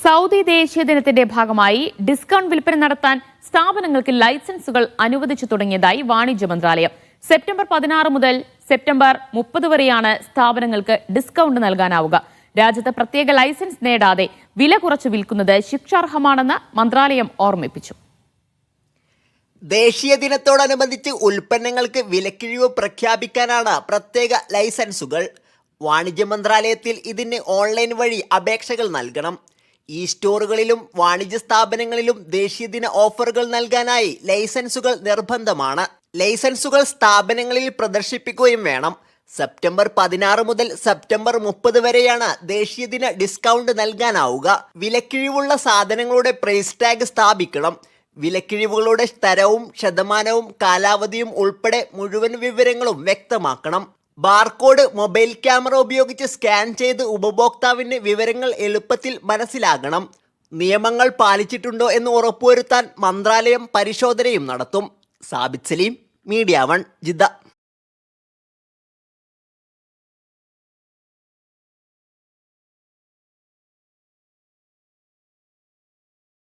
Saudi ദേശീയ ദിനത്തിന്റെ ഭാഗമായി ഡിസ്കൗണ്ട് വിൽപ്പന നടത്താൻ സ്ഥാപനങ്ങൾക്ക് ലൈസൻസുകൾ അനുവദിച്ചു തുടങ്ങിയതായി വാണിജ്യ മന്ത്രാലയം. സെപ്റ്റംബർ 16 മുതൽ സെപ്റ്റംബർ 30 വരെയാണ് സ്ഥാപനങ്ങൾക്ക് ഡിസ്കൗണ്ട് നൽകാനാവുക. രാജ്യത്ത് പ്രത്യേക ലൈസൻസ് നേടാതെ വില കുറച്ച് വിൽക്കുന്നത് ശിക്ഷാർഹമാണെന്ന് മന്ത്രാലയം ഓർമ്മിപ്പിച്ചു. ദേശീയ ദിനത്തോടനുബന്ധിച്ച് ഉൽപ്പന്നങ്ങൾക്ക് വിലക്കിഴിവ് പ്രഖ്യാപിക്കാനാണ് പ്രത്യേക ലൈസൻസുകൾ. വാണിജ്യ മന്ത്രാലയത്തിൽ ഇതിന് ഓൺലൈൻ വഴി അപേക്ഷകൾ നൽകണം. ഈ സ്റ്റോറുകളിലും വാണിജ്യ സ്ഥാപനങ്ങളിലും ദേശീയ ദിന ഓഫറുകൾ നൽകാനായി ലൈസൻസുകൾ നിർബന്ധമാണ്. ലൈസൻസുകൾ സ്ഥാപനങ്ങളിൽ പ്രദർശിപ്പിക്കുകയും വേണം. സെപ്റ്റംബർ 16 മുതൽ സെപ്റ്റംബർ 30 വരെയാണ് ദേശീയ ദിന ഡിസ്കൗണ്ട് നൽകാനാവുക. വിലക്കിഴിവുള്ള സാധനങ്ങളുടെ പ്രൈസ് ടാഗ് സ്ഥാപിക്കണം. വിലക്കിഴിവുകളുടെ തരവും ശതമാനവും കാലാവധിയും ഉൾപ്പെടെ മുഴുവൻ വിവരങ്ങളും വ്യക്തമാക്കണം. ബാർകോഡ് മൊബൈൽ ക്യാമറ ഉപയോഗിച്ച് സ്കാൻ ചെയ്ത് ഉപഭോക്താവിന് വിവരങ്ങൾ എളുപ്പത്തിൽ മനസ്സിലാകണം. നിയമങ്ങൾ പാലിച്ചിട്ടുണ്ടോ എന്ന് ഉറപ്പുവരുത്താൻ മന്ത്രാലയം പരിശോധനയും നടത്തും. Sabith Saleem, media 1, Jeddah.